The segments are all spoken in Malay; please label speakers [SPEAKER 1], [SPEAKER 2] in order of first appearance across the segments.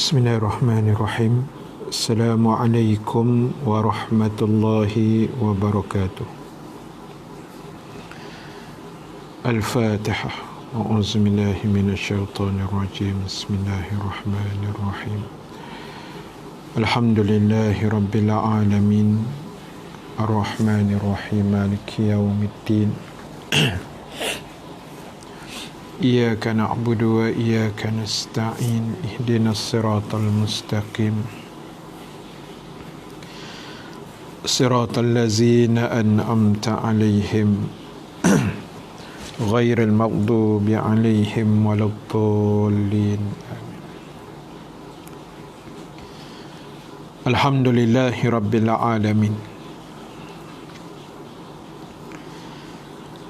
[SPEAKER 1] Bismillahirrahmanirrahim. Assalamualaikum warahmatullahi wabarakatuh. Al-Fatihah. A'udzubillahi minasyaitonirrajim. Bismillahirrahmanirrahim. Alhamdulillahi rabbil alamin. Ar-Rahmanirrahim. Maliki yaumiddin. Iyyaka na'budu wa iyyaka nasta'in. Ihdinas siratal mustaqim. Siratal ladzina an'amta 'alaihim ghairil maghdubi 'alaihim waladdallin. Alhamdulillahi rabbil alamin.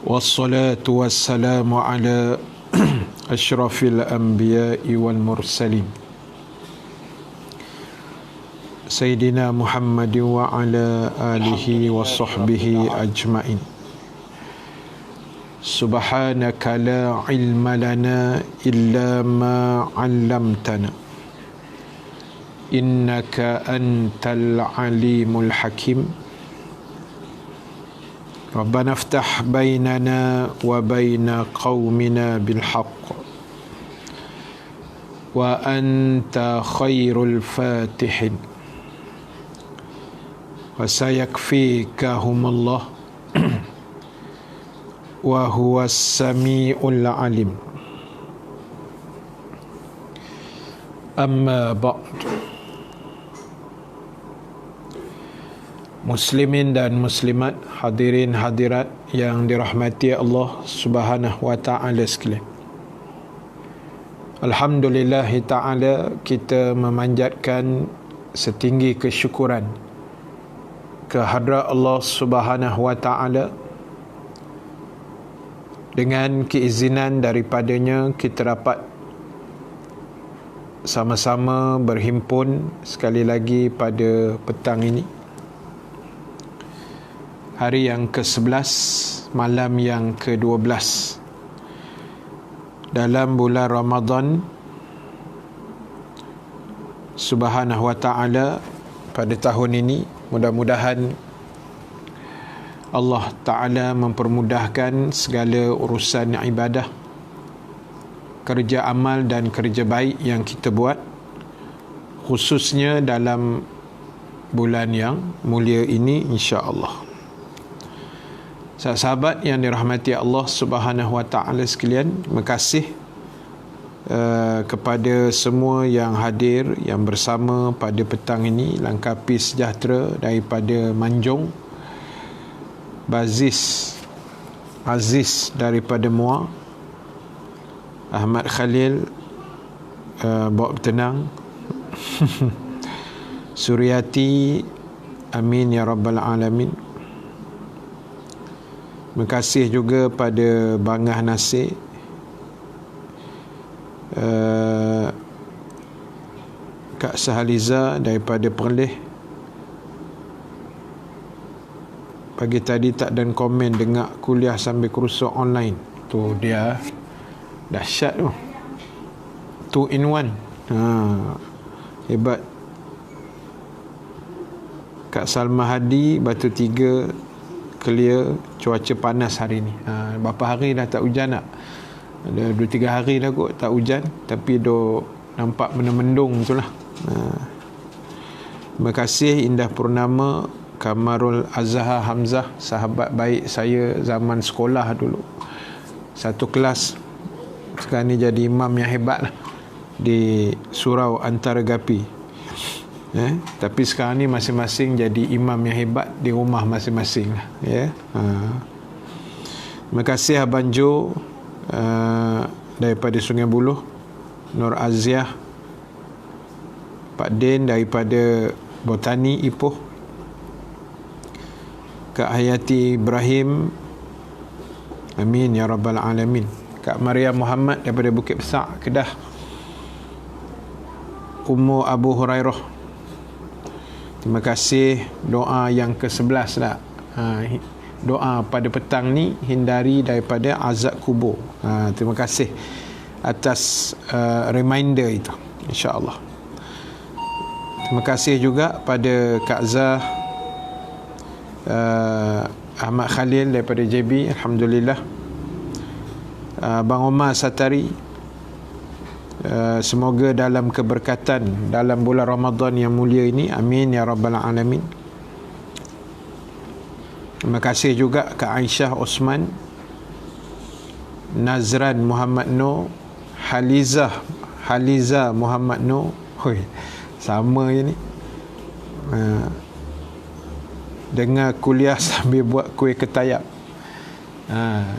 [SPEAKER 1] Wassalatu wassalamu ala asyrafil anbiya'i wal mursalin Sayyidina Muhammad wa ala alihi wa sahbihi ajma'in. Subhanaka la ilma lana illa ma 'allamtana innaka antal alimul hakim. Rabbana aftah bainana wa baina qaumina bil haqq wa anta khairul fatihin wa sayakfikahumullah wa huwas sami'ul alim. Amma ba'd. Muslimin dan muslimat, hadirin hadirat yang dirahmati Allah Subhanahu wa taala sekalian. Alhamdulillah taala, kita memanjatkan setinggi kesyukuran kehadrat Allah Subhanahu wa taala. Dengan keizinan daripadanya kita dapat sama-sama berhimpun sekali lagi pada petang ini, hari yang ke-11, malam yang ke-12 dalam bulan Ramadan Subhanahu wa ta'ala pada tahun ini. Mudah-mudahan Allah Ta'ala mempermudahkan segala urusan ibadah, kerja amal dan kerja baik yang kita buat, khususnya dalam bulan yang mulia ini, insya-Allah. Sahabat yang dirahmati Allah Subhanahu wa taala sekalian, terima kasih kepada semua yang hadir, yang bersama pada petang ini. Langkapi sejahtera daripada Manjung, Aziz daripada Muar, Ahmad Khalil bawa bertenang, Suryati, amin ya rabbal alamin. Terima kasih juga pada Bangah Nasir, Kak Sahaliza daripada Perlis. Pagi tadi tak dan komen dengar kuliah sambil kursus online. Tu dia dahsyat tu. 2 in 1. Hebat. Kak Salma Hadi, Batu Tiga, clear, cuaca panas hari ni. Berapa hari dah tak hujan tak? Ada 2-3 hari dah kot tak hujan, tapi nampak mendung tu lah. Terima kasih Indah Purnama, Kamarul Azhar Hamzah, sahabat baik saya zaman sekolah dulu. Satu kelas. Sekarang ni jadi imam yang hebat lah di Surau Antara Gapi. Tapi sekarang ni masing-masing jadi imam yang hebat di rumah masing-masing lah, ya. Terima kasih Abang Jo daripada Sungai Buloh, Nur Aziah, Pak Din daripada Botani Ipoh, Kak Hayati Ibrahim, amin ya rabbal alamin. Kak Maria Muhammad daripada Bukit Besar, Kedah, Ummu Abu Hurairah. Terima kasih doa yang ke-11 lah. Doa pada petang ni, hindari daripada azab kubur. Terima kasih atas reminder itu, insya-Allah. Terima kasih juga pada Kak Zah, Ahmad Khalil daripada JB, Alhamdulillah. Abang Omar Satari, semoga dalam keberkatan dalam bulan Ramadan yang mulia ini, amin ya rabbal alamin. Terima kasih juga Kak Aisyah Osman, Nazran Muhammad Noor, Haliza Muhammad Noor. Hoi, sama je ni. Dengar kuliah sambil buat kuih ketayap.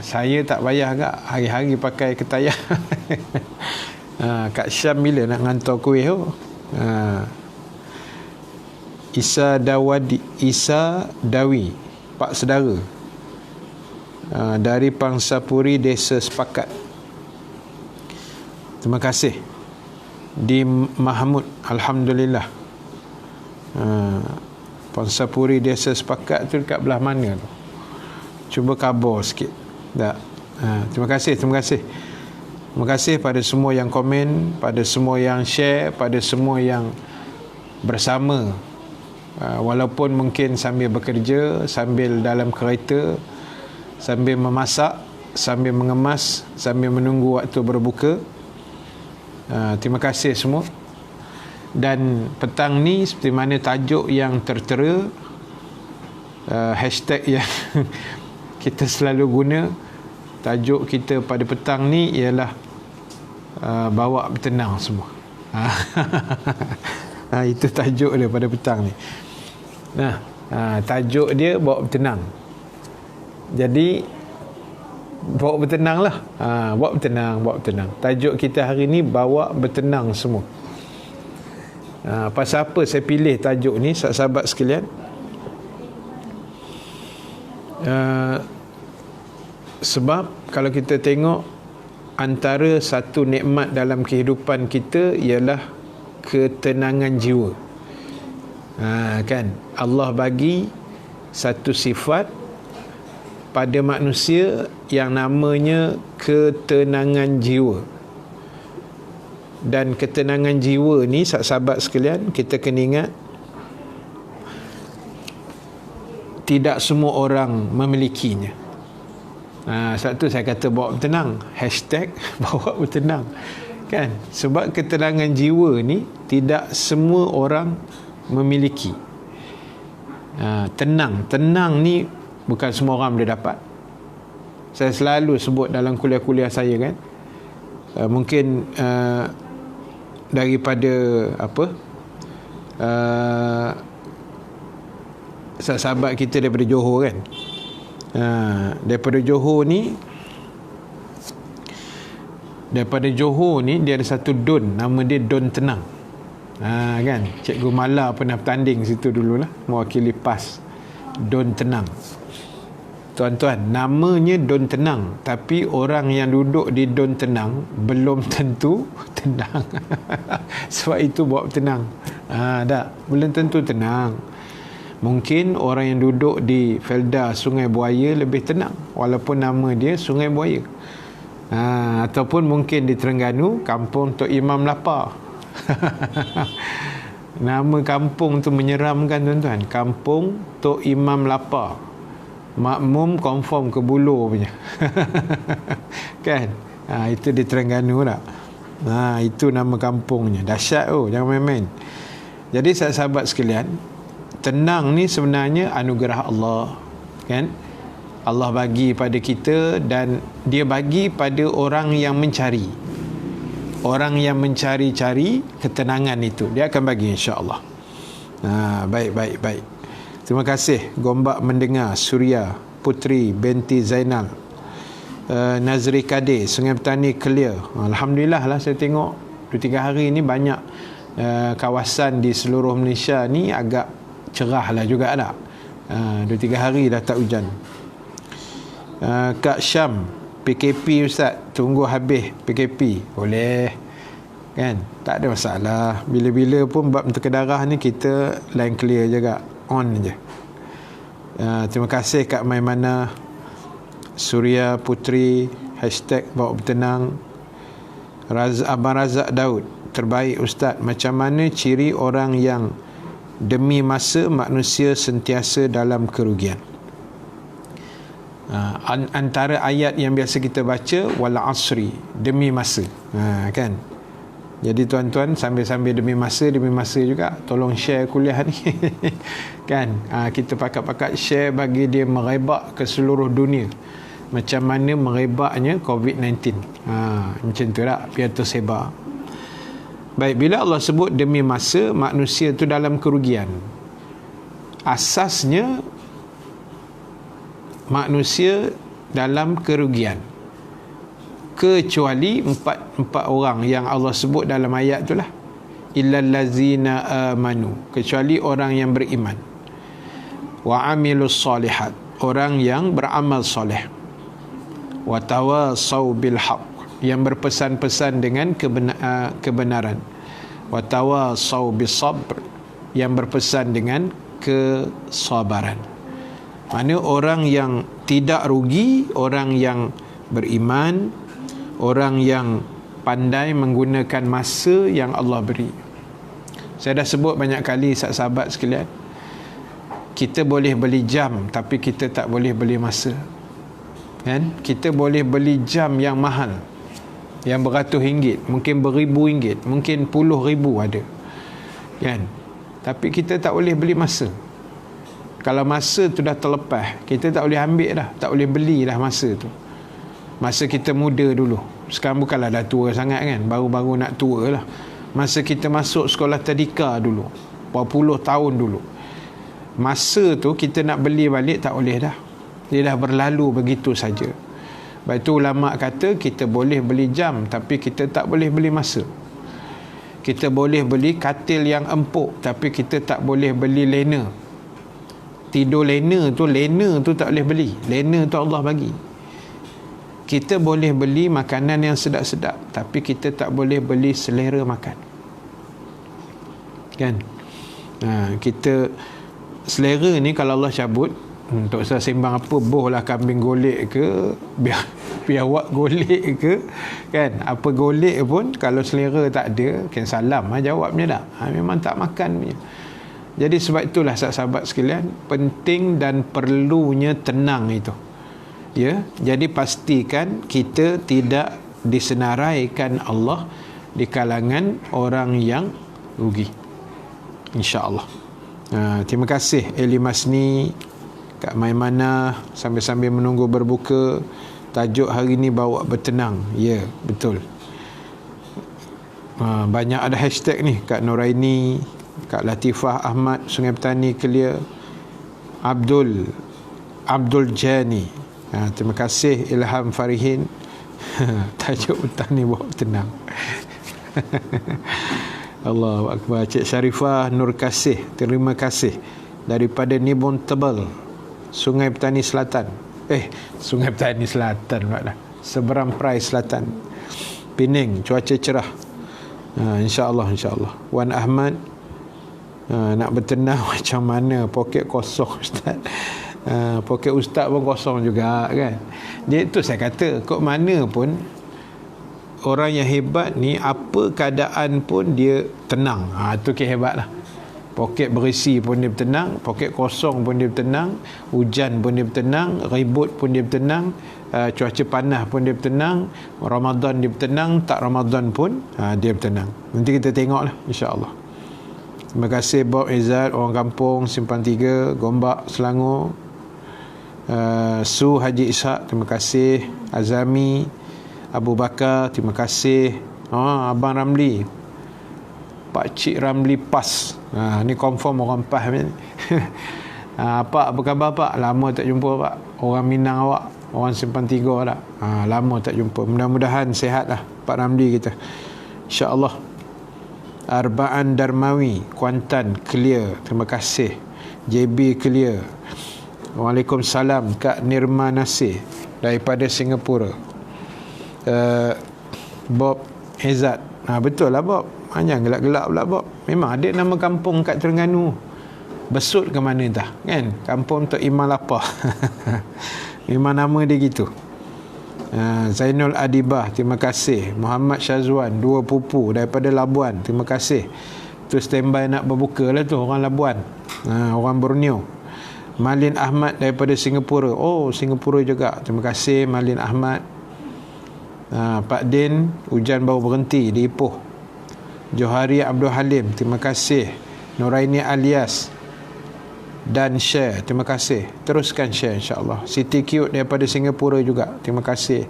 [SPEAKER 1] Saya tak payah agak hari-hari pakai ketayap. Kak Syam bila nak hantar kuih tu? Isa Dawi, Pak Saudara, dari Pangsapuri Desa Sepakat. Terima kasih. Di Mahmud, Alhamdulillah. Pangsapuri Desa Sepakat tu dekat belah mana tu? Cuba khabar sikit. Tak. Terima kasih. Terima kasih pada semua yang komen, pada semua yang share, pada semua yang bersama. Walaupun mungkin sambil bekerja, sambil dalam kereta, sambil memasak, sambil mengemas, sambil menunggu waktu berbuka. Terima kasih semua. Dan petang ni seperti mana tajuk yang tertera, hashtag yang kita selalu guna, tajuk kita pada petang ni ialah bawa bertenang semua. Itu tajuk dia pada petang ni. Tajuk dia bawa bertenang. Jadi bawa bertenang lah. Bawa bertenang. Tajuk kita hari ni bawa bertenang semua. Pasal apa saya pilih tajuk ni, sahabat sekalian? Sebab kalau kita tengok, antara satu nikmat dalam kehidupan kita ialah ketenangan jiwa. Kan, Allah bagi satu sifat pada manusia yang namanya ketenangan jiwa. Dan ketenangan jiwa ni, sahabat sekalian, kita kena ingat, tidak semua orang memilikinya. Sebab tu saya kata bawa bertenang, hashtag bawa bertenang, kan? Sebab ketenangan jiwa ni tidak semua orang memiliki. Tenang ni bukan semua orang boleh dapat. Saya selalu sebut dalam kuliah-kuliah saya, kan, mungkin daripada sahabat kita daripada Johor, kan, daripada Johor ni dia ada satu Don, nama dia Don Tenang. Kan, Cikgu Mala pernah bertanding situ dululah, mewakili PAS. Don Tenang, tuan-tuan, namanya Don Tenang, tapi orang yang duduk di Don Tenang belum tentu tenang. Sebab itu bawa tenang. Belum tentu tenang. Mungkin orang yang duduk di Felda Sungai Buaya lebih tenang, walaupun nama dia Sungai Buaya. Ataupun mungkin di Terengganu, Kampung Tok Imam Lapar. Nama kampung tu menyeramkan, tuan-tuan. Kampung Tok Imam Lapar. Makmum confirm ke Buloh punya. Kan? Itu di Terengganu lah. Itu nama kampungnya. Dahsyat jangan main-main. Jadi sahabat sekalian, tenang ni sebenarnya anugerah Allah, kan? Allah bagi pada kita, dan dia bagi pada orang yang mencari. Orang yang mencari-cari ketenangan itu, dia akan bagi, insya-Allah. Baik. Terima kasih Gombak mendengar, Suria Putri binti Zainal, Nazri Kadir, Sungai Petani clear. Alhamdulillah lah, saya tengok 2-3 hari ni banyak kawasan di seluruh Malaysia ni agak cerah lah juga lah. 2-3 hari dah tak hujan. Kak Syam, PKP Ustaz, tunggu habis PKP. Boleh, kan? Tak ada masalah. Bila-bila pun bab teka darah ni kita line clear juga, on je. Terima kasih Kak Maimana, Suria Putri, hashtag bawa bertenang. Abang Razak Daud, terbaik Ustaz. Macam mana ciri orang yang demi masa manusia sentiasa dalam kerugian. Antara ayat yang biasa kita baca, wal asri, demi masa. Kan? Jadi tuan-tuan, sambil-sambil demi masa juga tolong share kuliah ni. Kan? Kita pakat-pakat share bagi dia merebak ke seluruh dunia. Macam mana merebaknya COVID-19. Macam tu lah, biar tersebar. Baik, bila Allah sebut demi masa, manusia tu dalam kerugian. Asasnya manusia dalam kerugian, kecuali empat orang yang Allah sebut dalam ayat itulah, illal ladzina amanu, kecuali orang yang beriman, wa amilus solihat, orang yang beramal soleh, wa tawasau bil haq, yang berpesan-pesan dengan kebenaran, wa tawasau bis sabr, yang berpesan dengan kesabaran. Mana orang yang tidak rugi, orang yang beriman, orang yang pandai menggunakan masa yang Allah beri. Saya dah sebut banyak kali, sahabat sekalian, kita boleh beli jam tapi kita tak boleh beli masa. Kan? Kita boleh beli jam yang mahal, yang beratus ringgit, mungkin beribu ringgit, mungkin puluh ribu ada. Kan? Tapi kita tak boleh beli masa. Kalau masa tu dah terlepas, kita tak boleh ambil dah, tak boleh beli dah masa tu. Masa kita muda dulu, sekarang bukanlah dah tua sangat kan, baru-baru nak tua lah. Masa kita masuk sekolah tadika dulu, berapa puluh tahun dulu, masa tu kita nak beli balik tak boleh dah, dia dah berlalu begitu saja. Sebab itu ulama kata kita boleh beli jam tapi kita tak boleh beli masa. Kita boleh beli katil yang empuk tapi kita tak boleh beli lena. Tidur lena tu tak boleh beli. Lena tu Allah bagi. Kita boleh beli makanan yang sedap-sedap tapi kita tak boleh beli selera makan. Kan? Kita selera ni kalau Allah cabut, tak usah sembang apa, boh lah kambing golek ke, biar awak golek ke, kan, apa golek pun kalau selera tak ada, kan salam lah jawabnya dah. Memang tak makan punya. Jadi sebab itulah sahabat sekalian, penting dan perlunya tenang itu. Ya, jadi pastikan kita tidak disenaraikan Allah di kalangan orang yang rugi. InsyaAllah. Terima kasih Eli Masni, Kak Maimana, sambil-sambil menunggu berbuka. Tajuk hari ni bawa bertenang. Ya, betul. Banyak ada hashtag ni. Kak Noraini, Kak Latifah Ahmad, Sungai Petani clear. Abdul Jani. Terima kasih Ilham Farihin. Tajuk hutang ni bawa bertenang. Allahu Akbar. Cik Syarifah Nur Kasih, terima kasih. Daripada Nibon Tebal, Sungai Petani Selatan. Sungai Petani Selatan pula. Seberang Perai Selatan, Pening, cuaca cerah. InsyaAllah. Wan Ahmad, nak bertenang macam mana? Poket kosong Ustaz. Poket Ustaz pun kosong juga kan. Dia tu saya kata, kok mana pun orang yang hebat ni, apa keadaan pun dia tenang. Itu kehebat lah. Poket berisi pun dia bertenang, poket kosong pun dia bertenang, hujan pun dia bertenang, ribut pun dia bertenang, cuaca panas pun dia bertenang, Ramadan dia bertenang, tak Ramadan pun dia bertenang. Nanti kita tengok lah, insyaAllah. Terima kasih Bob Izzat, orang kampung Simpang 3, Gombak, Selangor. Su Haji Ishak, terima kasih. Azami Abu Bakar, terima kasih. Abang Ramli, Pak Cik Ramli PAS. Ni confirm orang PAS ni. Pak, apa khabar Pak? Lama tak jumpa Pak. Orang Minang awak, orang Simpang 3 tak? Lama tak jumpa. Mudah-mudahan sihat lah Pak Ramli kita, InsyaAllah. Arbaan Darmawi, Kuantan clear, terima kasih. JB clear. Waalaikumsalam Kak Nirma Nasir daripada Singapura. Bob Izzat, betul lah Bob. Jangan gelap-gelap pula Bob. Memang ada nama kampung kat Terengganu. Besut ke mana dah kan? Kampung Tok Iman Lapar. Memang nama dia gitu. Zainul Adibah, terima kasih. Muhammad Syazwan, 2 pupu daripada Labuan, terima kasih. Tu standby nak berbuka lah tu, orang Labuan, orang Borneo. Malin Ahmad daripada Singapura. Oh, Singapura juga. Terima kasih Malin Ahmad. Pak Din, hujan baru berhenti di Ipoh. Johari Abdul Halim, terima kasih. Nuraini Alias dan share, terima kasih. Teruskan share insya-Allah. Siti Cute daripada Singapura juga, terima kasih.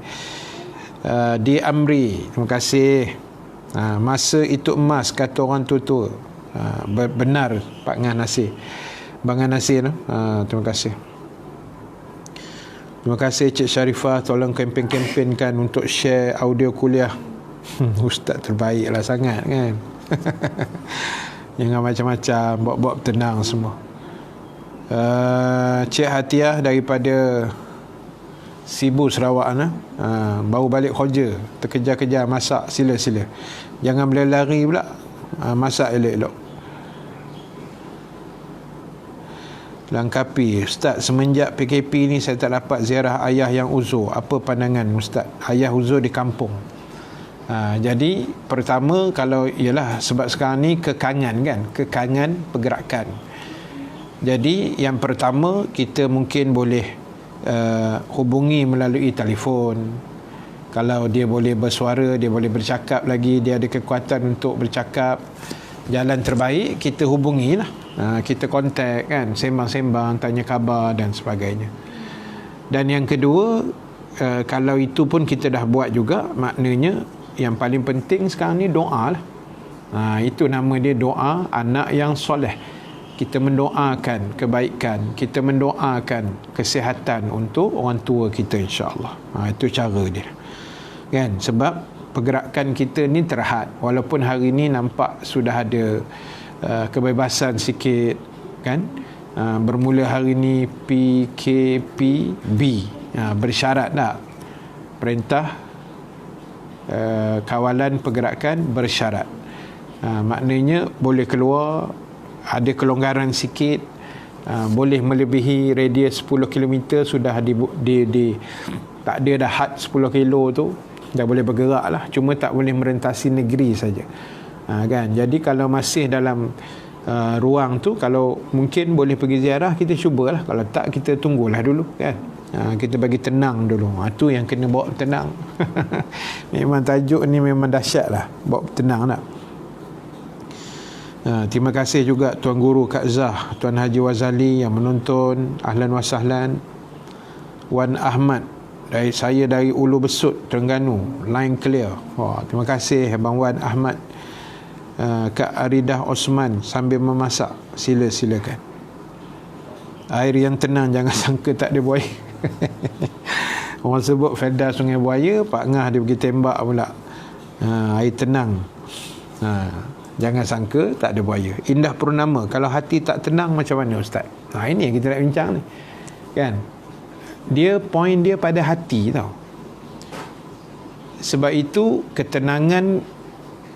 [SPEAKER 1] Di Amri, terima kasih. Masa itu emas kata orang tua-tua. Benar Pak Ngan Nasir. Bangan Nasir, terima kasih. Terima kasih Cik Sharifah, tolong kempen-kempenkan untuk share audio kuliah. Ustaz terbaik lah sangat kan. Jangan macam-macam, buat-buat tenang semua. Cik Hatiah daripada Sibu Sarawak, baru balik kerja, terkejar-kejar masak, sila-sila. Jangan berlari pula, masak elok-elok. Langkapi, Ustaz, semenjak PKP ni saya tak dapat ziarah ayah yang uzur. Apa pandangan Ustaz? Ayah uzur di kampung. Jadi pertama, kalau ialah sebab sekarang ni kekangan kan, kekangan pergerakan. Jadi yang pertama, kita mungkin boleh hubungi melalui telefon. Kalau dia boleh bersuara, dia boleh bercakap lagi, dia ada kekuatan untuk bercakap, jalan terbaik kita hubungilah. Kita kontak kan, sembang-sembang, tanya khabar dan sebagainya. Dan yang kedua, kalau itu pun kita dah buat juga, maknanya yang paling penting sekarang ni doa lah. Itu nama dia, doa anak yang soleh. Kita mendoakan kebaikan, kita mendoakan kesihatan untuk orang tua kita, insya-Allah. Itu cara dia kan, sebab pergerakan kita ni terhad. Walaupun hari ni nampak sudah ada kebebasan sikit kan, bermula hari ni PKPB, bersyarat tak, perintah kawalan pergerakan bersyarat. Maknanya boleh keluar, ada kelonggaran sikit, boleh melebihi radius 10 km sudah tak ada dah had 10 kilo tu, dah boleh bergerak lah, cuma tak boleh merentasi negeri saja. Kan, jadi kalau masih dalam ruang tu, kalau mungkin boleh pergi ziarah, kita cubalah. Kalau tak, kita tunggulah dulu kan. Kita bagi tenang dulu. Tu yang kena bawa tenang. Memang tajuk ni memang dahsyat lah, bawa tenang nak. Terima kasih juga Tuan Guru Kak Zah, Tuan Haji Wazali yang menonton. Ahlan wa sahlan. Wan Ahmad dari Ulu Besut, Terengganu, line clear. Terima kasih Abang Wan Ahmad. Kak Aridah Osman sambil memasak, silakan. Air yang tenang, jangan sangka tak ada buaya. Orang sebut Felda Sungai Buaya, Pak Ngah dia pergi tembak pula. Air tenang, jangan sangka tak ada buaya. Indah Purnama, kalau hati tak tenang macam mana Ustaz? Ini yang kita nak bincang ni kan. Poin dia pada hati tau. Sebab itu ketenangan,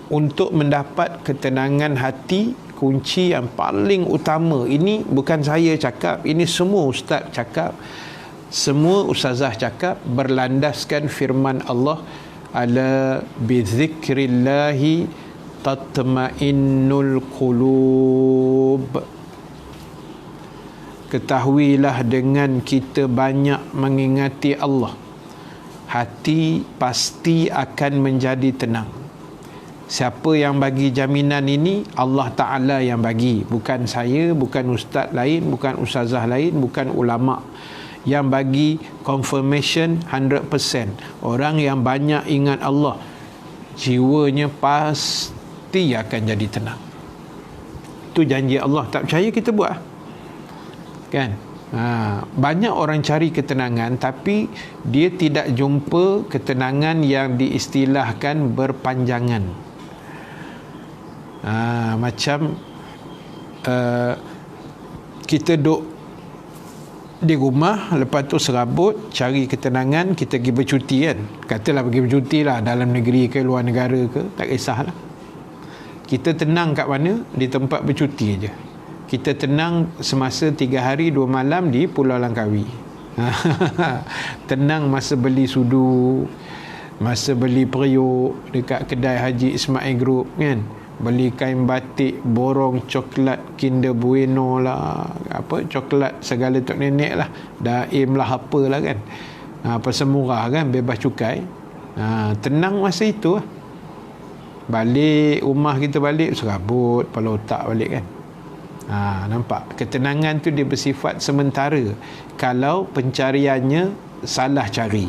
[SPEAKER 1] untuk mendapat ketenangan hati, kunci yang paling utama, ini bukan saya cakap, ini semua ustaz cakap, semua ustazah cakap, berlandaskan firman Allah, ala bizikrillahi tatma'innul qulub. Ketahuilah dengan kita banyak mengingati Allah, hati pasti akan menjadi tenang. Siapa yang bagi jaminan ini? Allah Ta'ala yang bagi, bukan saya, bukan ustaz lain, bukan ustazah lain, bukan ulama. Yang bagi confirmation 100%. Orang yang banyak ingat Allah, jiwanya pasti akan jadi tenang. Itu janji Allah. Tak percaya kita buat kan. Banyak orang cari ketenangan, tapi dia tidak jumpa ketenangan yang diistilahkan berpanjangan. Macam kita duduk di rumah, lepas tu serabut cari ketenangan, kita pergi bercuti kan. Katalah pergi bercuti lah, dalam negeri ke luar negara ke, tak kisahlah. Kita tenang kat mana? Di tempat bercuti je. Kita tenang semasa 3 hari 2 malam di Pulau Langkawi. Tenang masa beli sudu, masa beli periuk dekat kedai Haji Ismail Group kan. beli kain batik, borong coklat Kinder Bueno lah, apa coklat segala tok nenek lah, Daim lah, apalah kan, pasal murah kan, bebas cukai. Tenang masa itu lah. Balik rumah kita, balik serabut kepala otak balik kan. Nampak ketenangan tu dia bersifat sementara kalau pencariannya salah cari.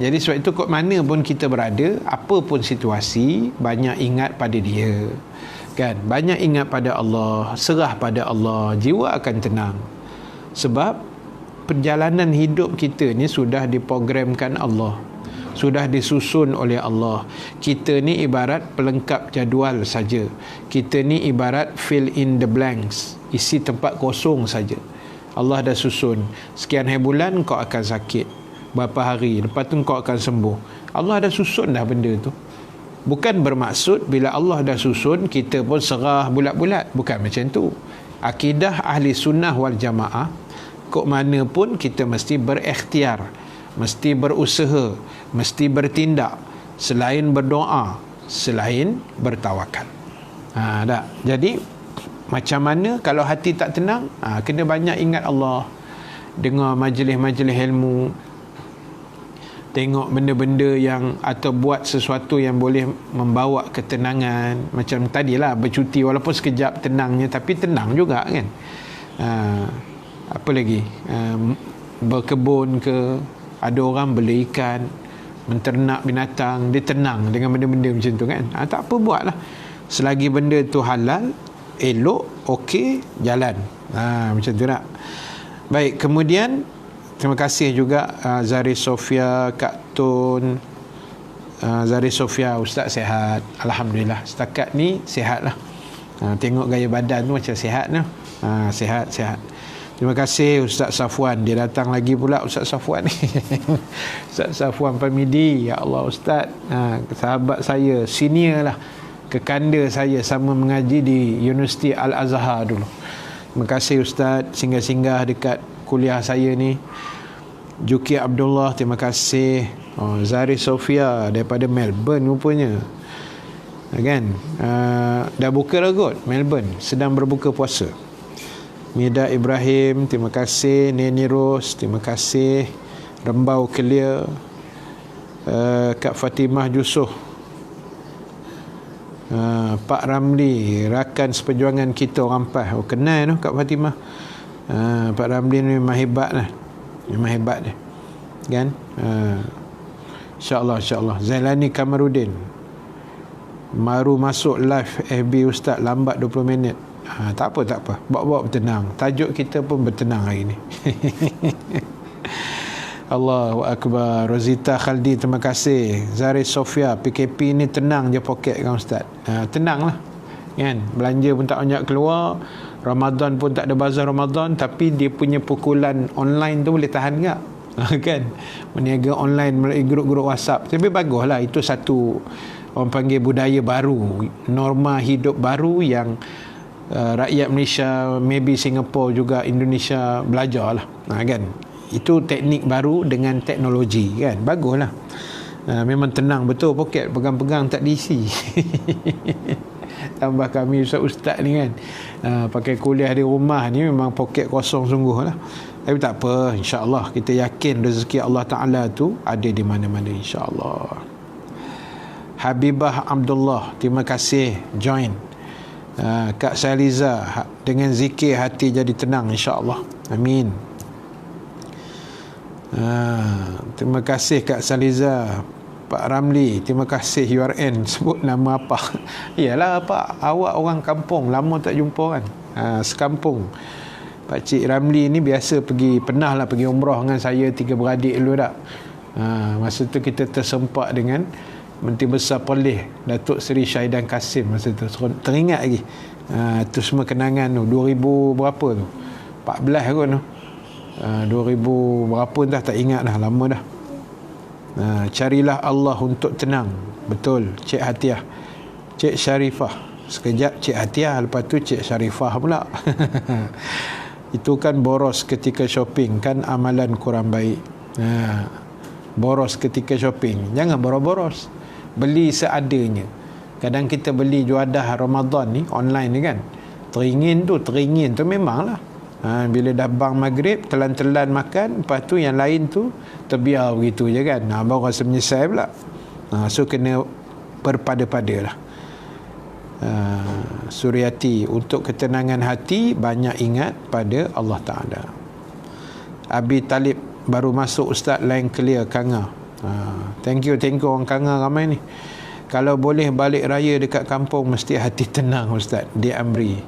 [SPEAKER 1] Jadi sebab itu kat mana pun kita berada, apa pun situasi, banyak ingat pada dia kan, banyak ingat pada Allah, serah pada Allah, jiwa akan tenang. Sebab perjalanan hidup kita ni sudah diprogramkan Allah, sudah disusun oleh Allah. Kita ni ibarat pelengkap jadual saja. Kita ni ibarat fill in the blanks, isi tempat kosong saja. Allah dah susun, sekian hari bulan kau akan sakit, berapa hari, lepas tu kau akan sembuh. Allah dah susun dah benda tu. Bukan bermaksud bila Allah dah susun kita pun serah bulat-bulat, bukan macam tu. Akidah ahli sunnah wal jamaah, kok mana pun kita mesti berikhtiar, mesti berusaha, mesti bertindak, selain berdoa, selain bertawakal. Tak. Jadi macam mana kalau hati tak tenang, kena banyak ingat Allah, dengar majlis-majlis ilmu, tengok benda-benda yang, atau buat sesuatu yang boleh membawa ketenangan. Macam tadilah bercuti, walaupun sekejap tenangnya, tapi tenang juga kan. Apa lagi, berkebun ke, ada orang beli ikan, menternak binatang, dia tenang dengan benda-benda macam tu kan. Tak apa, buatlah selagi benda tu halal, elok, okey, jalan. Macam tu nak. Baik, kemudian terima kasih juga Zari Sofia, Kak Tun, Zari Sofia, Ustaz sihat, Alhamdulillah, setakat ni sihat lah. Tengok gaya badan tu macam sihat lah. Sihat. Terima kasih Ustaz Safwan, dia datang lagi pula Ustaz Safwan ni. Ustaz Safwan Pamidi, ya Allah Ustaz, sahabat saya, senior lah, kekanda saya, sama mengaji di Universiti Al-Azhar dulu. Terima kasih Ustaz, singgah-singgah dekat kuliah saya ni. Juki Abdullah, terima kasih. Zari Sofia daripada Melbourne rupanya kan. Dah buka dah kot Melbourne, sedang berbuka puasa. Mida Ibrahim, terima kasih. Neni Ros, terima kasih. Rembau Clear, Kak Fatimah Jusuh, Pak Ramli, rakan seperjuangan kita orang PAS. Kenal tu Kak Fatimah. Pak Ramli ni memang hebat lah, memang hebat dia kan. InsyaAllah. Zailani Kamarudin, baru masuk live FB Ustaz, lambat 20 minit. Tak apa, bawa bertenang, tajuk kita pun bertenang hari ni. Allahu Akbar. Rozita Khaldi, terima kasih. Zari Sofia, PKP ni tenang je poket kan Ustaz. Tenang lah kan, belanja pun tak banyak keluar, Ramadan pun tak ada bazar Ramadan, tapi dia punya pukulan online tu boleh tahan tak? Kan, meniaga online melalui grup-grup WhatsApp. Tapi baguslah, itu satu orang panggil budaya baru, norma hidup baru yang rakyat Malaysia, maybe Singapore juga, Indonesia belajar lah kan. Itu teknik baru dengan teknologi kan, baguslah. Memang tenang betul poket, pegang-pegang tak diisi. Tambah kami ustaz ni kan, pakai kuliah di rumah ni, memang poket kosong sungguh lah. Tapi tak apa, insyaAllah kita yakin rezeki Allah Ta'ala tu ada di mana-mana, insyaAllah. Habibah Abdullah, terima kasih join. Kak Saliza, dengan zikir hati jadi tenang, insyaAllah. Amin. Terima kasih Kak Saliza. Pak Ramli, terima kasih. URN sebut nama apa? Yalah Pak, awak orang kampung, lama tak jumpa kan. Sekampung. Pak Cik Ramli ni biasa pernah pergi umrah dengan saya, 3 beradik dulu tak. Masa tu kita tersempak dengan Menteri Besar Perlis Datuk Seri Syahidan Kasim masa tu. Teringat lagi. Tu semua kenangan tu. 2000 berapa tu? 14 kot tu. 2000 berapa dah, tak ingat dah, lama dah. Carilah Allah untuk tenang. Betul, Cik Hatiah. Cik Syarifah. Sekejap Cik Hatiah, lepas tu Cik Syarifah pula. Itu kan boros ketika shopping, kan amalan kurang baik. Boros ketika shopping, jangan boros-boros. Beli seadanya. Kadang kita beli juadah Ramadan ni online ni kan, teringin tu memanglah. Bila dah bang maghrib, telan-telan makan, lepas tu yang lain tu terbiar begitu je kan. Baru rasa menyesal pula. So kena berpada-pada lah. Suryati, untuk ketenangan hati banyak ingat pada Allah Ta'ala. Abi Talib, baru masuk Ustaz, line clear Kanga. Thank you orang Kanga ramai ni. Kalau boleh balik raya dekat kampung mesti hati tenang Ustaz, di Amri.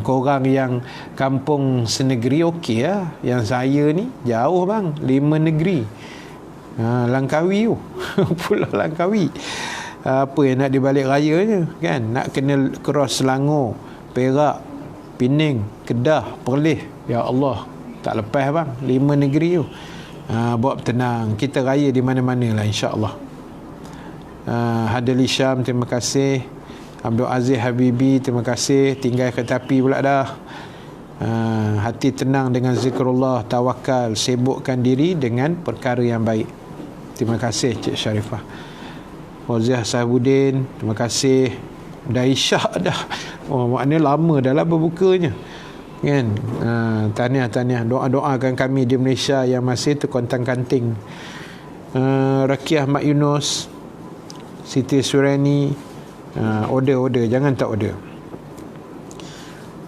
[SPEAKER 1] Korang yang kampung senegeri okey lah. Yang saya ni jauh bang, 5 negeri. Langkawi tu Pulau Langkawi. Apa yang nak dibalik rayanya kan, nak kena cross Selangor, Perak, Pening, Kedah, Perlis. Ya Allah, tak lepas bang, 5 negeri tu. Buat tenang, kita raya di mana-mana lah insya-Allah. Hadil Isham, terima kasih. Abdul Aziz Habibi, terima kasih. Tinggal ke tepi pula dah. Hati tenang dengan zikrullah, tawakal, sibukkan diri dengan perkara yang baik. Terima kasih Cik Syarifah. Fauziah Sahabudin, terima kasih. Dah isyak dah. Maknanya lama dah lah berbukanya kan. Tahniah. Doakan kami di Malaysia yang masih terkontang-kanting. Rakiah Mak Yunus, Siti Surani, order, jangan tak order.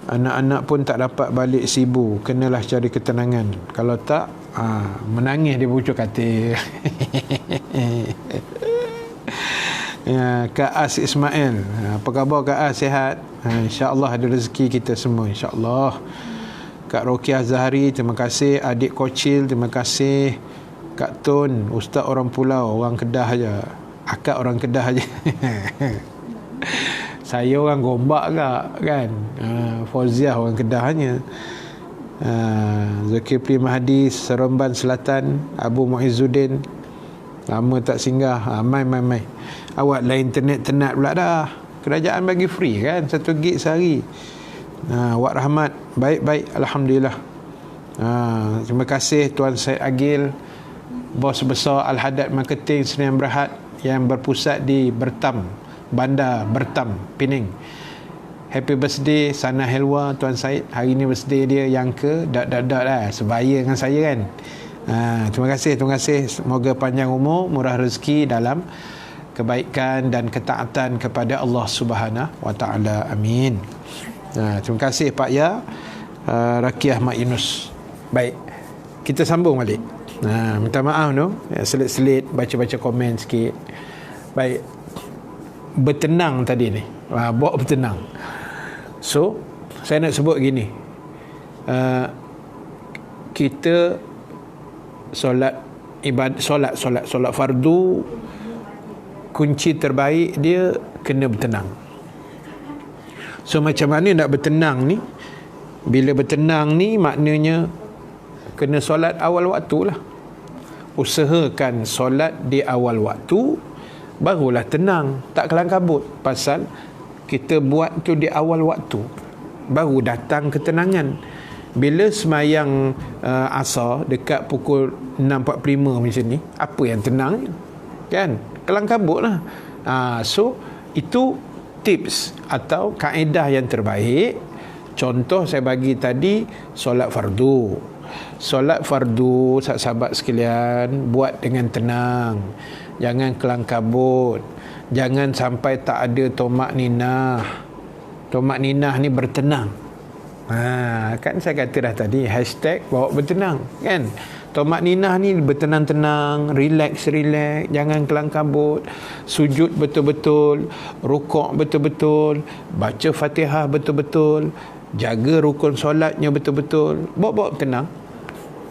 [SPEAKER 1] Anak-anak pun tak dapat balik Sibu, kenalah cari ketenangan. Kalau tak, menangis di pucuk katil. Kak As Ismail, apa khabar Kak As, sihat? InsyaAllah ada rezeki kita semua, insyaAllah. Kak Rokiah Zahari, terima kasih. Adik Kocil, terima kasih. Kak Tun, Ustaz orang Pulau, orang Kedah aja. Akak orang Kedah aja. Saya orang Gombak kan. Fauziah orang Kedahnya. Zulkifli Mahdi, Seremban Selatan. Abu Muizzuddin, lama tak singgah. Mai. Awak lah internet tenat pula dah. Kerajaan bagi free kan, 1 gig sehari. Wak Rahmat, baik, Alhamdulillah. Terima kasih Tuan Syed Agil, bos besar Al-Hadad Marketing Sdn Bhd yang berpusat di Bertam, Bandar Bertam, Pening. Happy birthday Sana Helwa Tuan Syed. Hari ni birthday dia yang ke lah, sebaya dengan saya kan. Terima kasih. Semoga panjang umur, murah rezeki dalam kebaikan dan ketaatan kepada Allah Subhanahu wa taala. Amin. Terima kasih Pak Ya. Rakiah Mak Yunus. Baik, kita sambung balik. Minta maaf tu, selit-selit baca-baca komen sikit. Baik, bertenang tadi ni, bawa bertenang. So saya nak sebut gini, kita solat fardu, kunci terbaik dia kena bertenang. So macam mana nak bertenang ni? Bila bertenang ni maknanya kena solat awal waktu lah. Usahakan solat di awal waktu, barulah tenang, tak kelang kabut. Pasal kita buat tu di awal waktu, baru datang ketenangan. Bila semayang asar dekat pukul 6.45 macam ni, apa yang tenang kan? Kelang kabut lah. So itu tips atau kaedah yang terbaik. Contoh saya bagi tadi, solat fardu. Solat fardu, sahabat sekalian, buat dengan tenang. Jangan kelang kabut. Jangan sampai tak ada tomak ninah. Tomak ninah ni bertenang. Kan saya kata dah tadi, hashtag bawa bertenang kan. Tomak ninah ni bertenang-tenang, relax, jangan kelang kabut. Sujud betul-betul, rukuk betul-betul, baca Fatihah betul-betul, jaga rukun solatnya betul-betul. Bawa tenang,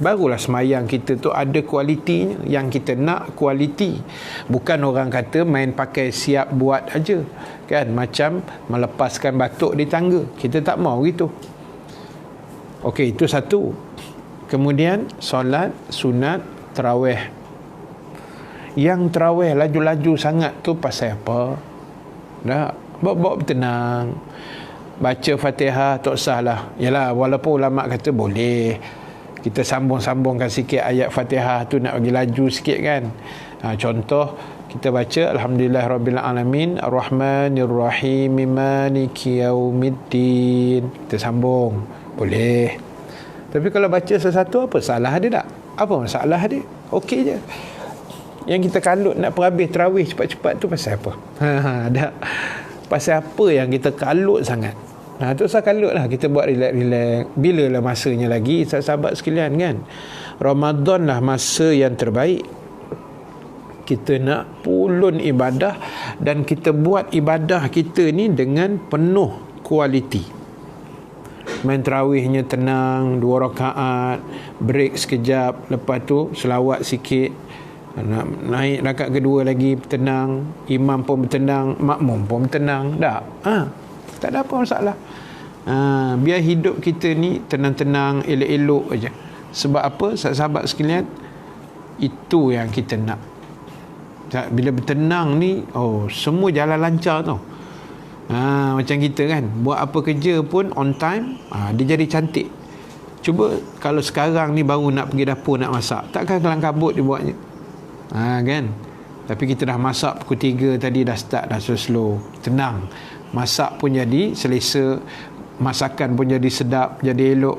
[SPEAKER 1] barulah semayang kita tu ada kualitinya. Yang kita nak kualiti, bukan orang kata main pakai siap buat aja kan, macam melepaskan batuk di tangga. Kita tak mau gitu. Okey, itu satu. Kemudian solat sunat tarawih. Yang tarawih laju-laju sangat tu pasal apa? Dah bawa tenang, baca Fatihah tak usahlah. Yalah, walaupun ulama kata boleh kita sambung-sambungkan sikit ayat Fatihah tu, nak bagi laju sikit kan. Contoh kita baca alhamdulillahirabbil alamin arrahmanirrahim maliki yaumiddin, kita sambung boleh. Tapi kalau baca sesuatu, apa salah dia tak? Apa masalah dia? Okey je. Yang kita kalut nak perhabis tarawih cepat-cepat tu pasal apa? Dah. Pasal apa yang kita kalut sangat? Tu saya kalut lah. Kita buat relax-relax. Bila lah masanya lagi, sahabat sekalian kan? Ramadan lah masa yang terbaik. Kita nak pulun ibadah, dan kita buat ibadah kita ni dengan penuh kualiti. Main tarawihnya tenang, 2 rakaat, break sekejap, lepas tu selawat sikit, nak naik rakaat kedua lagi tenang, imam pun tenang, makmum pun tenang. Tak ada apa masalah. Biar hidup kita ni tenang-tenang, elok-elok aja. Sebab apa? Sahabat sekalian, itu yang kita nak. Bila bertenang ni, semua jalan lancar tau. Macam kita kan, buat apa kerja pun on time, dia jadi cantik. Cuba kalau sekarang ni baru nak pergi dapur nak masak, takkan kelang kabut dia buatnya. Kan? Tapi kita dah masak pukul 3 tadi, dah start dah slow, tenang. Masak pun jadi selesa, masakan pun jadi sedap, jadi elok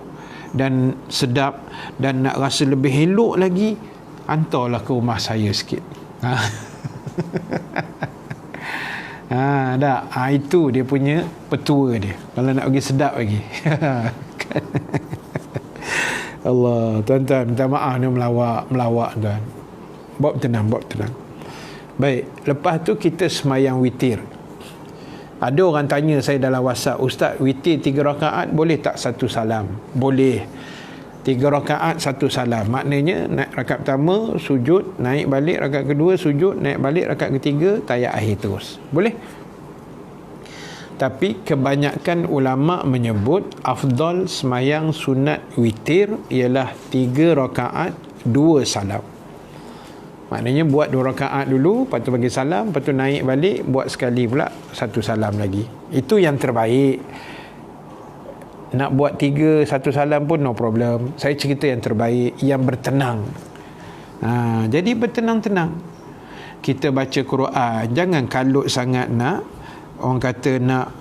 [SPEAKER 1] dan sedap, dan nak rasa lebih elok lagi, hantarlah ke rumah saya sikit. Itu dia punya petua dia. Kalau nak pergi sedap lagi. Allah, tuan-tuan, minta maaf ni melawak tuan. Buat tenang. Baik, lepas tu kita semayang witir. Ada orang tanya saya dalam WhatsApp, Ustaz, witir 3 rakaat boleh tak 1 salam? Boleh. 3 rakaat 1 salam. Maknanya rakaat pertama sujud, naik balik, rakaat kedua sujud, naik balik, rakaat ketiga tayat akhir terus. Boleh. Tapi kebanyakan ulama menyebut afdal semayang sunat witir ialah 3 rakaat 2 salam. Maknanya buat 2 rakaat dulu, lepas tu bagi salam, lepas tu naik balik, buat sekali pula 1 salam lagi. Itu yang terbaik. Nak buat 3 1 salam pun no problem. Saya cerita yang terbaik, yang bertenang. Jadi bertenang-tenang. Kita baca Quran, jangan kalut sangat nak, orang kata nak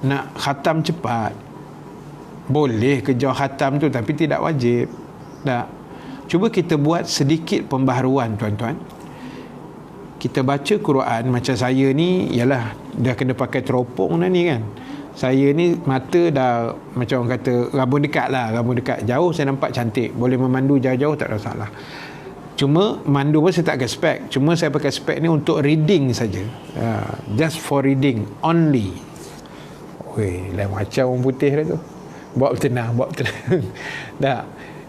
[SPEAKER 1] nak khatam cepat. Boleh kejar khatam tu, tapi tidak wajib. Tak. Cuba kita buat sedikit pembaharuan, tuan-tuan. Kita baca Quran macam saya ni, ialah dah kena pakai teropong dah ni kan. Saya ni mata dah macam orang kata rabun dekat lah, rabun dekat. Jauh saya nampak cantik, boleh memandu jauh-jauh, tak ada masalah. Cuma mandu pun saya tak pakai spek. Cuma saya pakai spek ni untuk reading saja. Just for reading only. Lain macam orang putih dah tu. Buat tenang. Tak.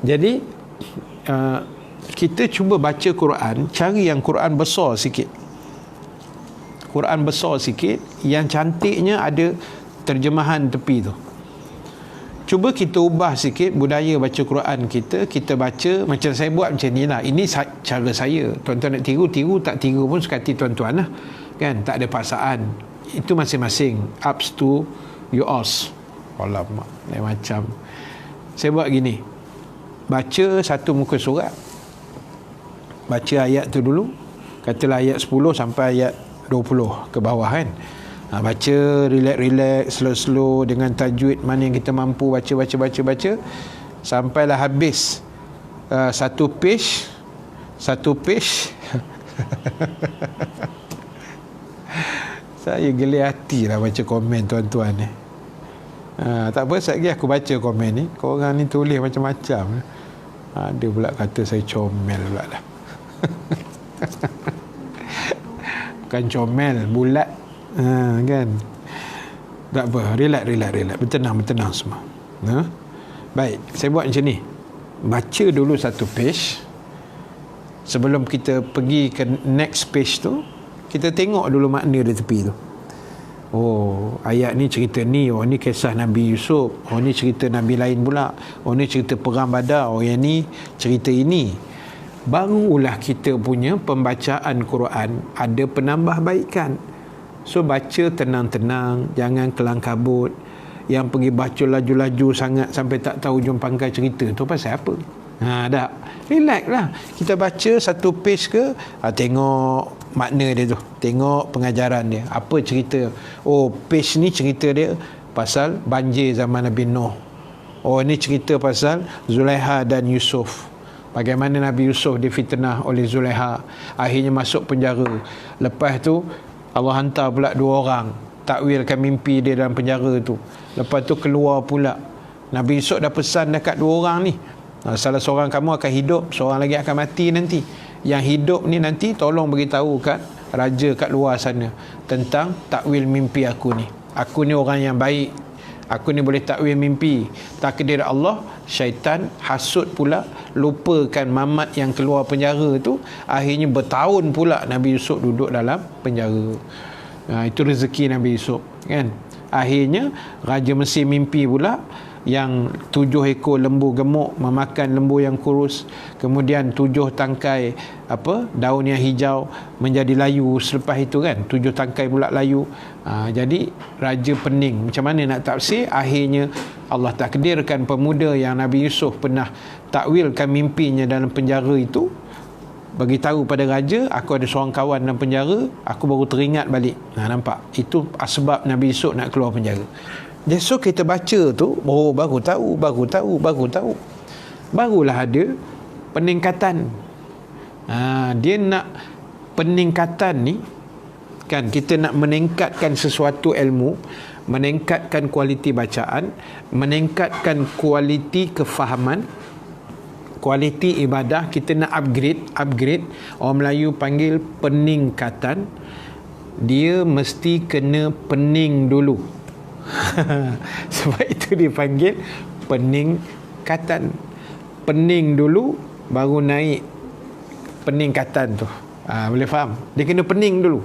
[SPEAKER 1] Jadi kita cuba baca Quran, cari yang Quran besar sikit. Quran besar sikit, yang cantiknya ada terjemahan tepi tu. Cuba kita ubah sikit budaya baca Quran kita. Kita baca macam saya buat macam ni lah. Ini cara saya. Tuan-tuan nak tiru tak tiru pun sekati tuan-tuan lah. Kan? Tak ada paksaan. Itu masing-masing. Up to yours. Alamak, lain macam. Saya buat gini. Baca satu muka surat. Baca ayat tu dulu. Katalah ayat 10 sampai ayat 20 ke bawah kan. Baca relax, slow-slow dengan tajwid mana yang kita mampu baca. Sampailah habis satu page. Saya geli hati lah baca komen tuan-tuan ni. Tak apa, sekejap lagi aku baca komen ni. Korang ni tulis macam-macam. Ada pula kata saya comel pula dah. Bukan comel, bulat. Kan. Tak apa, relax. Bertenang semua. Baik, saya buat macam ni. Baca dulu satu page. Sebelum kita pergi ke next page tu, kita tengok dulu makna di tepi tu. Ayat ni cerita ni. Ni kisah Nabi Yusuf. Ni cerita Nabi lain pula. Ni cerita perang Badar. Yang ni cerita ini. Barulah kita punya pembacaan Quran ada penambahbaikan. So baca tenang-tenang, jangan kelang kabut. Yang pergi baca laju-laju sangat sampai tak tahu hujung pangkal cerita tu pasal apa? Dah. Relax lah. Kita baca satu page ke, tengok makna dia tu, tengok pengajaran dia, apa cerita. Oh, page ni cerita dia pasal banjir zaman Nabi Nuh. Oh, ni cerita pasal Zulaiha dan Yusuf. Bagaimana Nabi Yusuf difitnah oleh Zulaiha, akhirnya masuk penjara. Lepas tu Allah hantar pula 2 orang takwilkan mimpi dia dalam penjara tu. Lepas tu keluar pula. Nabi Yusuf dah pesan dekat 2 orang ni, salah seorang kamu akan hidup, seorang lagi akan mati nanti. Yang hidup ni nanti tolong beritahu kat raja kat luar sana tentang takwil mimpi aku ni. Aku ni orang yang baik, aku ni boleh takwil mimpi. Takdir Allah, syaitan hasut pula, lupakan Mamat yang keluar penjara tu. Akhirnya bertahun pula Nabi Yusuf duduk dalam penjara. Itu rezeki Nabi Yusuf, kan. Akhirnya Raja Mesir mimpi pula yang 7 ekor lembu gemuk memakan lembu yang kurus, kemudian 7 tangkai daun yang hijau menjadi layu selepas itu, kan. 7 tangkai pula layu. Jadi raja pening. Macam mana nak tafsir? Akhirnya Allah takdirkan pemuda yang Nabi Yusuf pernah takwilkan mimpinya dalam penjara itu bagi tahu pada raja, aku ada seorang kawan dalam penjara, aku baru teringat balik. Nampak? Itu asbab Nabi Yusuf nak keluar penjara. So kita baca tu, baru tahu. Barulah ada peningkatan. Dia nak peningkatan ni, kan, kita nak meningkatkan sesuatu ilmu, meningkatkan kualiti bacaan, meningkatkan kualiti kefahaman, kualiti ibadah. Kita nak upgrade. Orang Melayu panggil peningkatan. Dia mesti kena pening dulu. Sebab itu dipanggil peningkatan. Pening dulu baru naik peningkatan tu. Boleh faham? Dia kena pening dulu.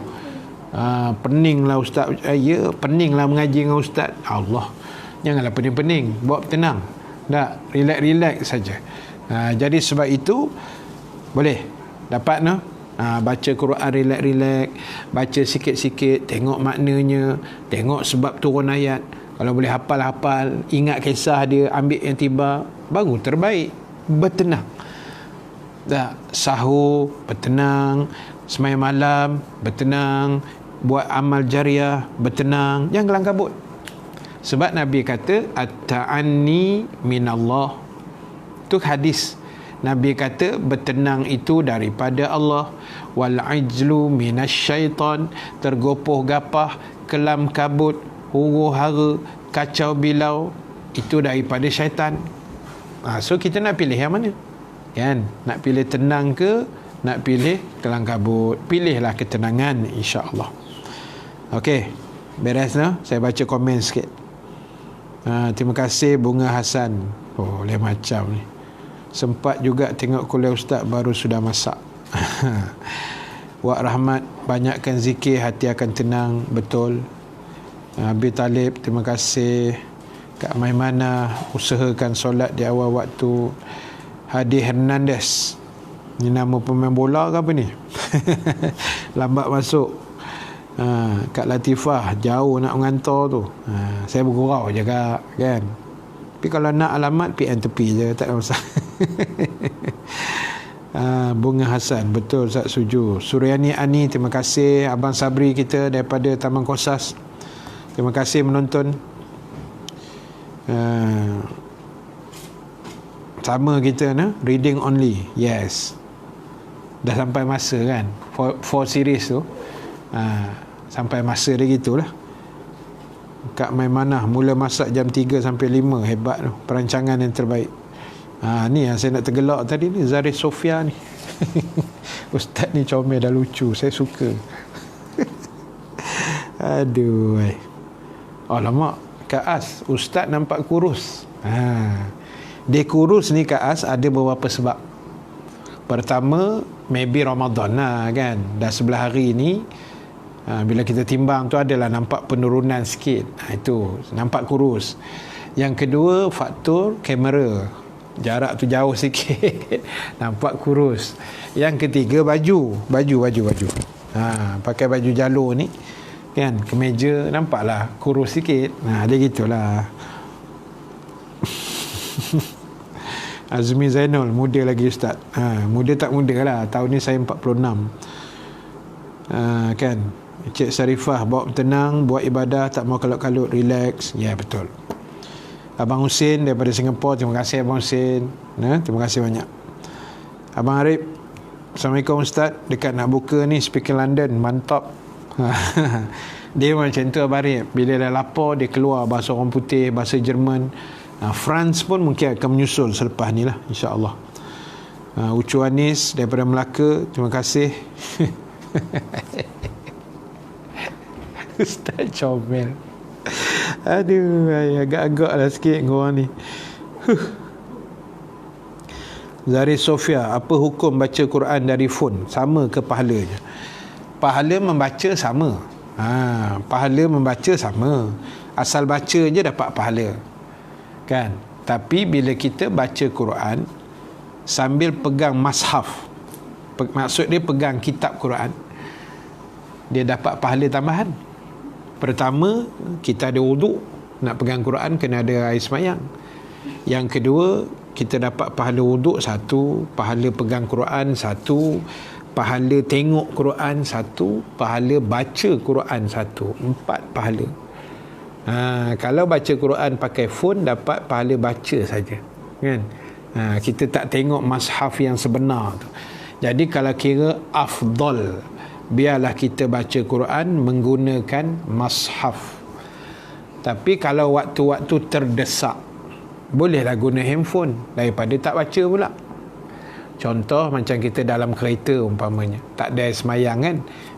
[SPEAKER 1] Peninglah ustaz. Ya, peninglah mengaji dengan ustaz. Allah, janganlah pening-pening, buat tenang. Tak, relax saja. Jadi sebab itu boleh dapat baca Quran relax, baca sikit-sikit, tengok maknanya, tengok sebab turun ayat. Kalau boleh hafal, ingat kisah dia, ambil yang tiba, baru terbaik. Bertenang. Sahur bertenang, sembahyang malam bertenang, buat amal jariah bertenang, jangan kelang kabut. Sebab Nabi kata at-ta'anni minallah. Tu hadis. Nabi kata bertenang itu daripada Allah. Wal ajlu minasyaitan, tergopoh gapah, kelam kabut, huru hara, kacau bilau, itu daripada syaitan. So kita nak pilih yang mana, kan? Nak pilih tenang ke nak pilih kelang kabut? Pilihlah ketenangan, insya-Allah. Okey, beres nah. Saya baca komen sikit. Terima kasih Bunga Hasan. Lain macam ni. Sempat juga tengok kuliah ustaz, baru sudah masak. Wak Rahmat, banyakkan zikir, hati akan tenang. Betul. Abi Talib, terima kasih. Kak Maimana, usahakan solat di awal waktu. Hadi Hernandez, ni nama pemain bola ke apa ni? Lambat masuk. Kak Latifah, jauh nak mengantar tu. Saya bergurau je kak, kan. Tapi kalau nak alamat, PM tepi je, tak ada masalah. Bunga Hasan, betul Ustaz, setuju. Suryani Ani, terima kasih. Abang Sabri kita daripada Taman Kosas, terima kasih menonton. Sama kita reading only. Yes, dah sampai masa, kan, for series tu. Sampai masa dia gitulah. Kak Maimanah, mula masak jam 3 sampai 5. Hebat tu, perancangan yang terbaik. Ni yang saya nak tergelak tadi ni, Zarif Sofia ni. Ustaz ni comel dah lucu, saya suka. Aduh. Alamak, Kak As, Ustaz nampak kurus. Dia kurus ni Kak As ada beberapa sebab. Pertama, maybe Ramadan lah, kan. Dah 11 hari ni, bila kita timbang tu adalah nampak penurunan sikit. Itu nampak kurus. Yang kedua, faktor kamera, jarak tu jauh sikit. Nampak kurus. Yang ketiga, baju. Pakai baju jalur ni, kan, kemeja, nampaklah kurus sikit. Dia gitulah. Azmi Zainul, muda lagi Ustaz. Muda tak muda lah, tahun ni saya 46. Kan, Cik Sarifah, bawa tenang, buat ibadah, tak mau kalut-kalut, relax. Ya, betul. Abang Husin daripada Singapura, terima kasih Abang Husin. Terima kasih banyak. Abang Arif, Assalamualaikum Ustaz, dekat nak buka ni speaker London, mantap. Dia macam tu Abang Arif, bila dah lapar dia keluar bahasa orang putih, bahasa Jerman. France pun mungkin akan menyusul selepas ni lah, insyaAllah. Ucu Anis daripada Melaka, terima kasih. Ustaz comel. Aduh, agak-agak lah sikit korang ni. Zari Sofia, apa hukum baca Quran dari phone? Sama ke pahalanya? Pahala membaca sama. Pahala membaca sama. Asal baca je dapat pahala. Kan? Tapi bila kita baca Quran sambil pegang mashaf, maksud dia pegang kitab Quran, dia dapat pahala tambahan. Pertama, kita ada wuduk, nak pegang Quran kena ada air semayang. Yang kedua, kita dapat pahala wuduk satu, pahala pegang Quran satu, pahala tengok Quran satu, pahala baca Quran satu. 4 pahala. Kalau baca Quran pakai phone, dapat pahala baca saja, kan? Kita tak tengok mashaf yang sebenar tu. Jadi kalau kira afdal, biarlah kita baca Quran menggunakan mashaf. Tapi kalau waktu-waktu terdesak, bolehlah guna handphone daripada tak baca pula. Contoh macam kita dalam kereta umpamanya, tak ada semayang kan,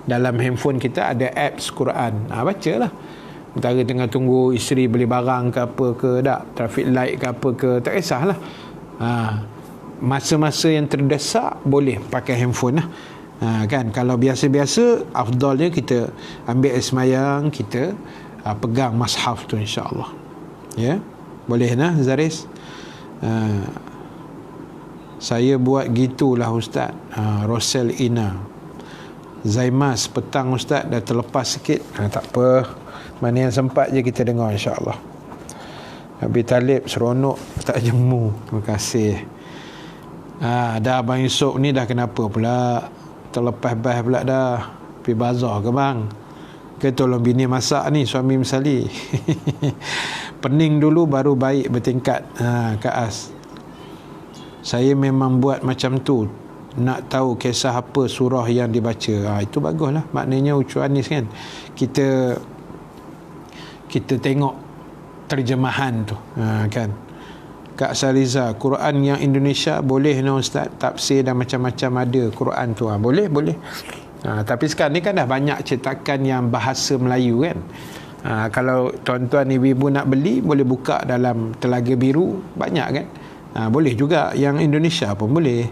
[SPEAKER 1] dalam handphone kita ada apps Quran, bacalah. Antara tengah tunggu isteri beli barang ke apa ke, tak traffic light ke apa ke, tak kisahlah. Masa-masa yang terdesak boleh pakai handphone lah. Kan, kalau biasa-biasa afdalnya kita ambil semayang, kita pegang mashaf tu, insya-Allah. Ya, boleh nah Zaris. Saya buat gitulah Ustaz. Rosel Ina. Zaimas, petang Ustaz, dah terlepas sikit. Tak apa, mana yang sempat je kita dengar, insya-Allah. Habib Talib, seronok tak jemu. Terima kasih. Dah Abang Yusof ni dah kenapa pula? Terlepas bahas pula dah. Pergi bazar ke bang? Ke tolong bini masak ni, suami misali. Pening dulu baru baik bertingkat. Kak As, saya memang buat macam tu, nak tahu kisah apa surah yang dibaca. Itu baguslah. Maknanya Ucu Anis kan, kita tengok terjemahan tu, kan. Kak Saliza, Quran yang Indonesia boleh no Ustaz? Tafsir dan macam-macam ada Quran tu. Boleh. Tapi sekarang ni kan dah banyak cetakan yang bahasa Melayu kan. Kalau tuan-tuan ibu-ibu nak beli, boleh buka dalam Telaga Biru, banyak kan. Boleh juga yang Indonesia pun boleh.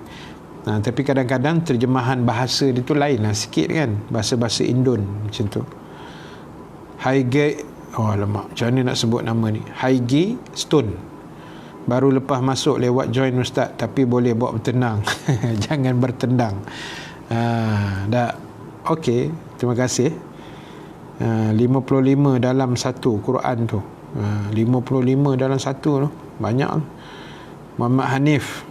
[SPEAKER 1] Tapi kadang-kadang terjemahan bahasa dia tu lain lah sikit kan, bahasa-bahasa Indon macam tu. Haige, alamak, macam mana nak sebut nama ni? Haige Stone, baru lepas masuk lewat join Ustaz, tapi boleh bawa bertenang. Jangan bertendang. Dah. Okey, terima kasih. 55 dalam satu Quran tu. 55 dalam satu tu, banyak. Muhammad Hanif,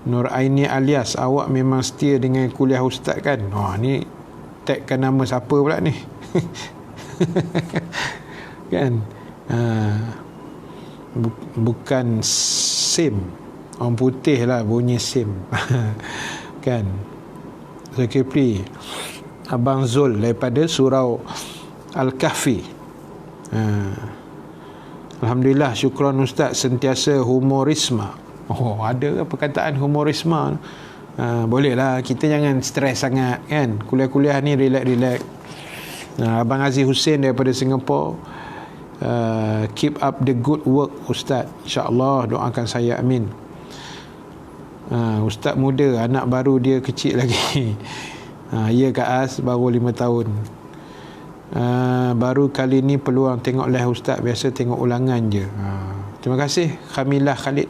[SPEAKER 1] Nur Aini alias, awak memang setia dengan kuliah Ustaz kan? Ni tagkan nama siapa pula ni? Kan? Bukan SIM, orang putih lah bunyi SIM. Kan? Zulkifli, Abang Zul daripada Surau Al-Kahfi. Alhamdulillah, syukran Ustaz, sentiasa humorisma. Ada perkataan humorisma. Bolehlah, kita jangan stres sangat kan. Kuliah-kuliah ni relax. Abang Aziz Hussein daripada Singapura, keep up the good work Ustaz, insya-Allah, doakan saya, amin. Ustaz muda, anak baru dia kecil lagi. Ya Kak As, baru 5 tahun. Baru kali ni peluang tengok live Ustaz, biasa tengok ulangan je. Terima kasih Khamilah Khalid,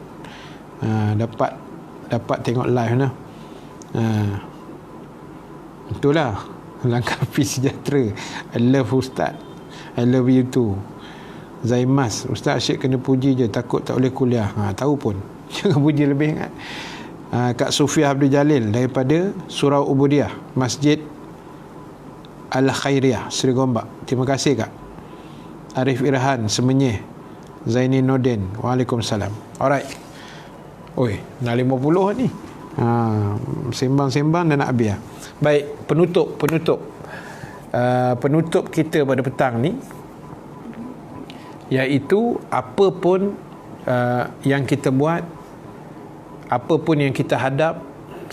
[SPEAKER 1] dapat tengok live lah. Itulah langkah sejahtera. I love Ustaz, I love you too. Zaimas, Ustaz asyik kena puji je, takut tak boleh kuliah. Tahu pun jangan puji lebih kan. Kak Sufia Abdul Jalil daripada Surau Ubudiyah, Masjid Al-Khairiyah, Seri Gombak. Terima kasih Kak. Arif Irhan Semenyih, Zaini Nordin, Waalaikumsalam. Alright. Oi, dah 50 ni. Sembang-sembang dan nak habis. Baik, penutup kita pada petang ni, iaitu apa pun yang kita buat, apa pun yang kita hadap,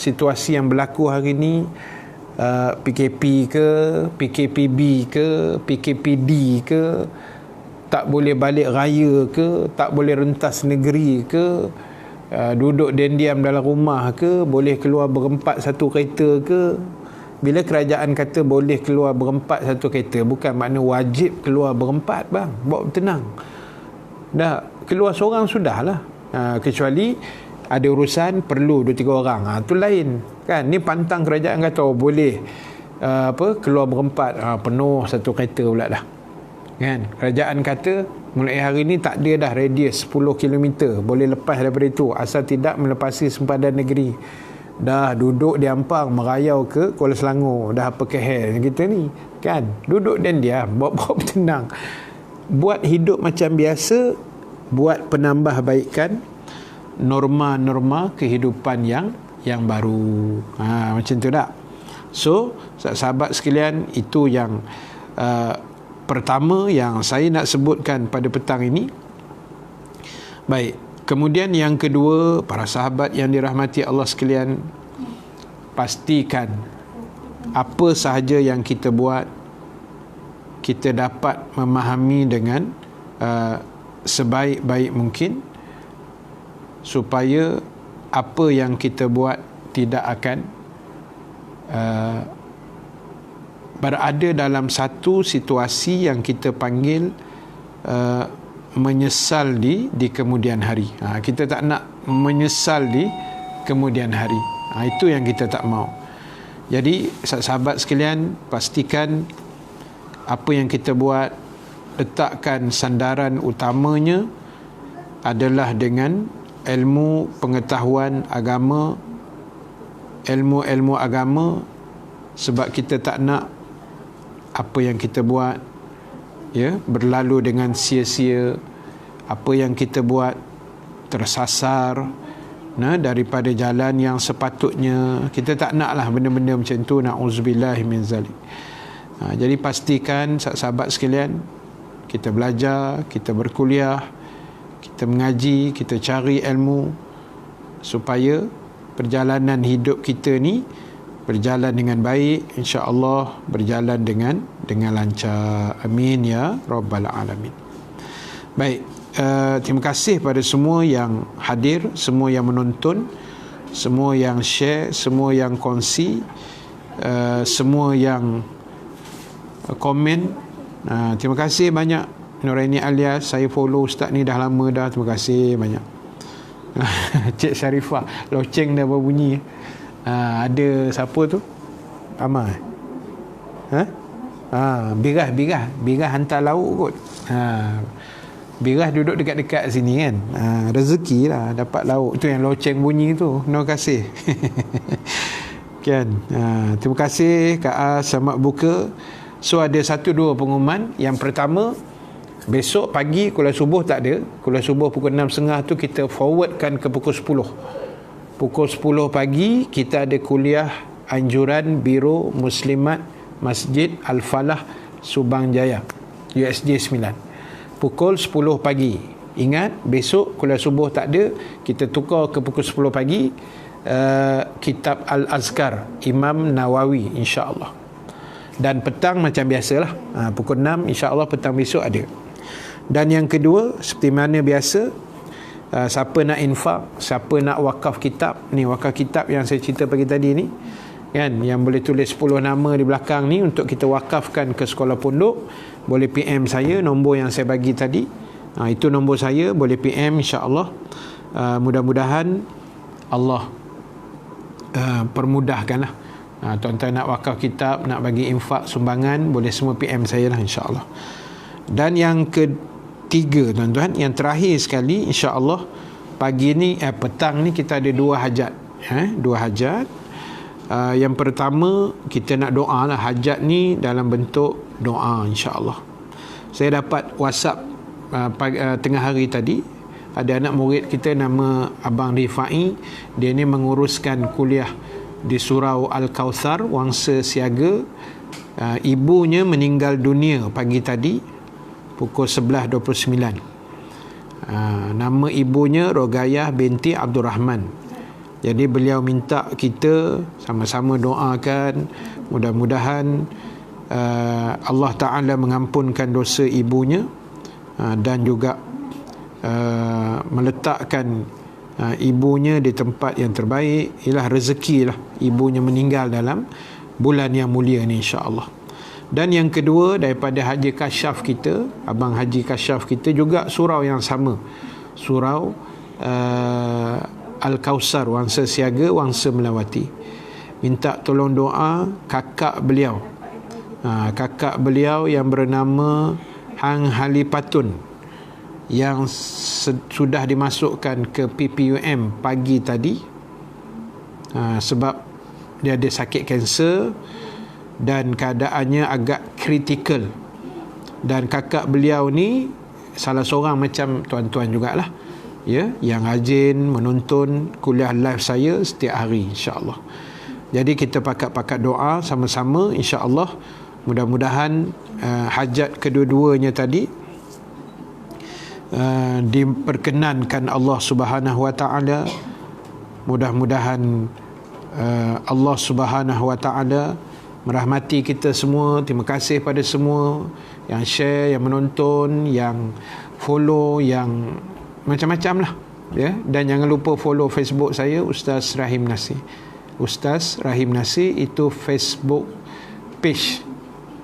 [SPEAKER 1] situasi yang berlaku hari ni, PKP ke, PKPB ke, PKPD ke, tak boleh balik raya ke, tak boleh rentas negeri ke, duduk diam dalam rumah ke, boleh keluar berempat satu kereta ke. Bila kerajaan kata boleh keluar berempat satu kereta, bukan makna wajib keluar berempat bang. Bawa tenang. Dah keluar seorang sudahlah. Kecuali ada urusan perlu 2-3 orang. Tu lain. Kan ni pantang kerajaan kata boleh keluar berempat, penuh satu kereta pula dah. Kan kerajaan kata mulai hari ni tak ada dah radius 10 km, boleh lepas daripada itu asal tidak melepasi sempadan negeri. Dah duduk di Ampang merayau ke Kuala Selangor, dah apa kehel kita ni kan, duduk dan diam, bawa tenang, buat hidup macam biasa, buat penambahbaikan norma-norma kehidupan yang baru. Macam tu tak? So sahabat sekalian, itu yang pertama yang saya nak sebutkan pada petang ini. Baik, kemudian yang kedua, para sahabat yang dirahmati Allah sekalian, pastikan apa sahaja yang kita buat, kita dapat memahami dengan sebaik-baik mungkin, supaya apa yang kita buat tidak akan berada dalam satu situasi yang kita panggil menyesal di kemudian hari. Kita tak nak menyesal di kemudian hari. Itu yang kita tak mau. Jadi sahabat sekalian, pastikan apa yang kita buat, letakkan sandaran utamanya adalah dengan ilmu pengetahuan agama, ilmu-ilmu agama, sebab kita tak nak apa yang kita buat berlalu dengan sia-sia, apa yang kita buat tersasar daripada jalan yang sepatutnya. Kita tak naklah benda-benda macam tu, na'udzubillah min zalik. Jadi pastikan sahabat sekalian, kita belajar, kita berkuliah, kita mengaji, kita cari ilmu, supaya perjalanan hidup kita ni berjalan dengan baik, insya-Allah berjalan dengan lancar. Amin ya rabbal alamin. Baik, terima kasih pada semua yang hadir, semua yang menonton, semua yang share, semua yang kongsi, semua yang komen. Terima kasih banyak. Nuraini Alias, saya follow ustaz ni dah lama dah. Terima kasih banyak. Cik Syarifah, loceng dah berbunyi. Ada siapa tu? Amal. Birah hantar lauk kot. Birah duduk dekat-dekat sini kan. Rezeki lah dapat lauk. Itu yang loceng bunyi tu. Terima kasih. Kan. Terima kasih Kak A, selamat buka. So ada 1-2 pengumuman. Yang pertama, besok pagi kuliah subuh tak ada. Kuliah subuh pukul 6.30 tu kita forwardkan ke pukul 10. Pukul 10 pagi kita ada kuliah anjuran Biro Muslimat Masjid Al-Falah Subang Jaya, USJ 9. Pukul 10 pagi. Ingat, besok kuliah subuh tak ada, kita tukar ke pukul 10 pagi. Kitab Al-Azkar Imam Nawawi, insya-Allah. Dan petang macam biasalah, pukul 6 insya-Allah petang besok ada. Dan yang kedua, seperti mana biasa, siapa nak infak, siapa nak wakaf kitab ni, wakaf kitab yang saya cerita pagi tadi ni kan, yang boleh tulis 10 nama di belakang ni untuk kita wakafkan ke sekolah pondok, boleh PM saya, nombor yang saya bagi tadi. Itu nombor saya, boleh PM, insya-Allah. Mudah-mudahan Allah permudahkanlah. Tuan-tuan nak wakaf kitab, nak bagi infak sumbangan, boleh semua PM saya lah, insya-Allah. Dan yang ketiga, tiga tuan-tuan. Yang terakhir sekali insya-Allah pagi ni petang ni kita ada dua hajat. Dua hajat. Yang pertama kita nak doa lah. Hajat ni dalam bentuk doa insya-Allah. Saya dapat WhatsApp tengah hari tadi, ada anak murid kita nama Abang Rifai. Dia ni menguruskan kuliah di Surau Al-Kautsar, Wangsa Siaga. Ibunya meninggal dunia pagi tadi pukul 11.29. Nama ibunya Rogayah binti Abdul Rahman. Jadi beliau minta kita sama-sama doakan, mudah-mudahan Allah Ta'ala mengampunkan dosa ibunya, dan juga meletakkan ibunya di tempat yang terbaik. Ialah rezeki lah ibunya meninggal dalam bulan yang mulia ni insya-Allah. Dan yang kedua daripada Haji Kasyaf kita, Abang Haji Kasyaf kita juga surau yang sama, surau Al-Kautsar, Wangsa Siaga, Wangsa Melawati. Minta tolong doa kakak beliau, kakak beliau yang bernama Hang Halipatun, yang sudah dimasukkan ke PPUM pagi tadi, sebab dia ada sakit kanser dan keadaannya agak kritikal. Dan kakak beliau ni salah seorang macam tuan-tuan jugalah, ya, yang rajin menonton kuliah live saya setiap hari insya-Allah. Jadi kita pakat-pakat doa sama-sama insya-Allah, mudah-mudahan hajat kedua-duanya tadi diperkenankan Allah Subhanahu wa taala. Mudah-mudahan Allah Subhanahu wa taala merahmati kita semua. Terima kasih pada semua yang share, yang menonton, yang follow, yang macam-macam lah, ya. Dan jangan lupa follow Facebook saya, Ustaz Rahim Nasir. Ustaz Rahim Nasir itu Facebook page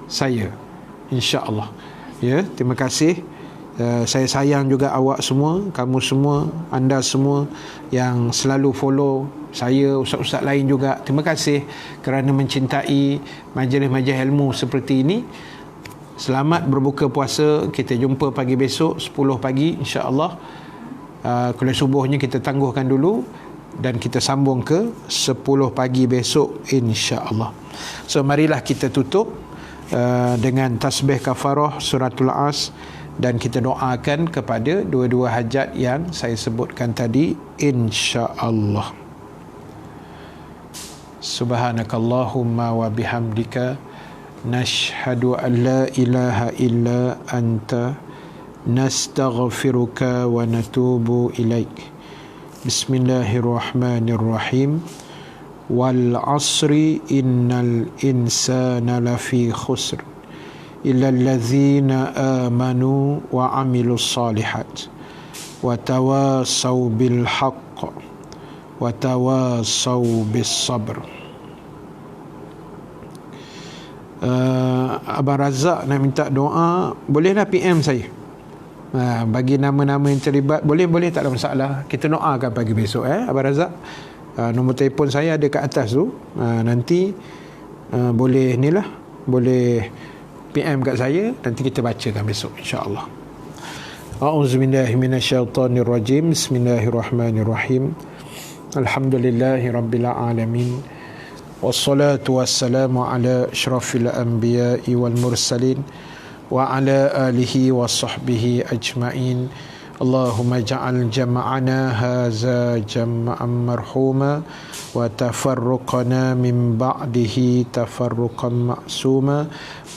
[SPEAKER 1] saya insya-Allah, ya. Terima kasih. Saya sayang juga awak semua, kamu semua, anda semua yang selalu follow saya, ustaz-ustaz lain juga. Terima kasih kerana mencintai majlis-majlis ilmu seperti ini. Selamat berbuka puasa. Kita jumpa pagi besok 10 pagi insya-Allah. Kuliah subuhnya kita tangguhkan dulu dan kita sambung ke 10 pagi besok insya-Allah. So marilah kita tutup dengan tasbih kafarah suratul As, dan kita doakan kepada dua-dua hajat yang saya sebutkan tadi insya-Allah. Subhanakallahumma wa bihamdika nashhadu an la ilaha illa anta nastaghfiruka wa natubu ilaik. Bismillahirrahmanirrahim. Wal 'asri innal insana lafi khusr illa allazina amanu wa 'amilus solihat wa tawasaw bil haqq wa tawasaw bis sabr. Abang Razak nak minta doa, bolehlah PM saya. Bagi nama-nama yang terlibat, boleh tak ada masalah. Kita doakan pagi besok, Abang Razak. Nombor telefon saya ada kat atas tu. Nanti boleh ni lah, boleh PM kat saya, nanti kita bacakan besok insya-Allah. A'udzubillahi minasyaitonirrajim. Bismillahirrahmanirrahim. Alhamdulillahirabbil alamin. Wassalatu wassalamu ala asyrafil anbiya'i wal mursalin wa ala alihi wa sahbihi ajma'in. Allahumma ja'al jama'ana haza jama'an marhuma wa tafarruqana min ba'dihi tafarruqan ma'suma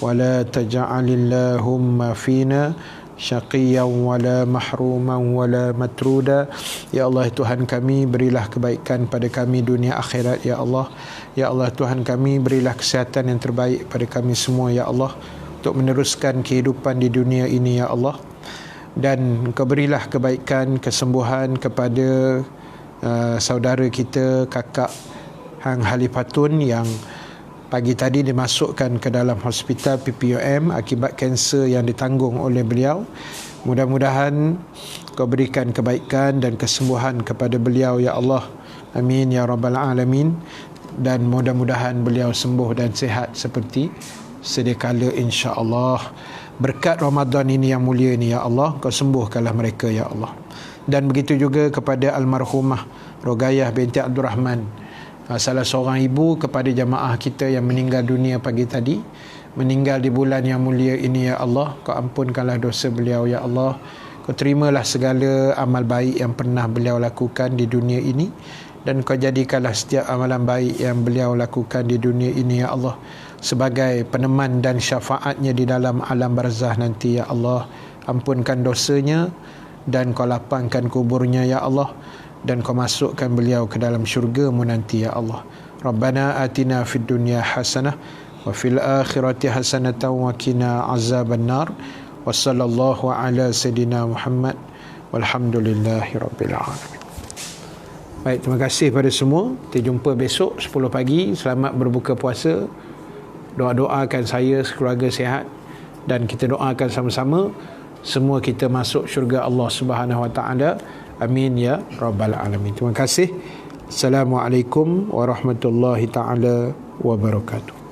[SPEAKER 1] wa la taj'alillahumma fina syaqiyan wa la mahruman wa la matruda. Ya Allah Tuhan kami, berilah kebaikan pada kami dunia akhirat ya Allah. Ya Allah Tuhan kami, berilah kesihatan yang terbaik pada kami semua ya Allah, untuk meneruskan kehidupan di dunia ini ya Allah. Dan Engkau berilah kebaikan, kesembuhan kepada saudara kita kakak Hang Halipatun yang pagi tadi dimasukkan ke dalam hospital PPUM akibat kanser yang ditanggung oleh beliau. Mudah-mudahan Kau berikan kebaikan dan kesembuhan kepada beliau ya Allah. Amin ya rabbal alamin. Dan mudah-mudahan beliau sembuh dan sihat seperti sedia kala insya-Allah. Berkat Ramadan ini yang mulia ni ya Allah, Kau sembuhkanlah mereka ya Allah. Dan begitu juga kepada almarhumah Rogayah binti Abdul Rahman, salah seorang ibu kepada jamaah kita yang meninggal dunia pagi tadi, meninggal di bulan yang mulia ini ya Allah. Kau ampunkanlah dosa beliau ya Allah. Kau terimalah segala amal baik yang pernah beliau lakukan di dunia ini, dan Kau jadikanlah setiap amalan baik yang beliau lakukan di dunia ini ya Allah sebagai peneman dan syafaatnya di dalam alam barzah nanti ya Allah. Ampunkan dosanya dan Kau lapangkan kuburnya ya Allah, dan Kau masukkan beliau ke dalam syurga-Mu nanti ya Allah. Rabbana atina fid dunya hasanah wa fil akhirati hasanatan wa qina azabannar. Wa sallallahu ala sayidina Muhammad walhamdulillahi rabbil alamin. Baik, terima kasih pada semua. Kita jumpa besok 10 pagi. Selamat berbuka puasa. Doa-doakan saya sekeluarga sihat, dan kita doakan sama-sama semua kita masuk syurga Allah Subhanahu wa taala. Amin ya rabbal alamin. Terima kasih. Assalamualaikum warahmatullahi taala wabarakatuh.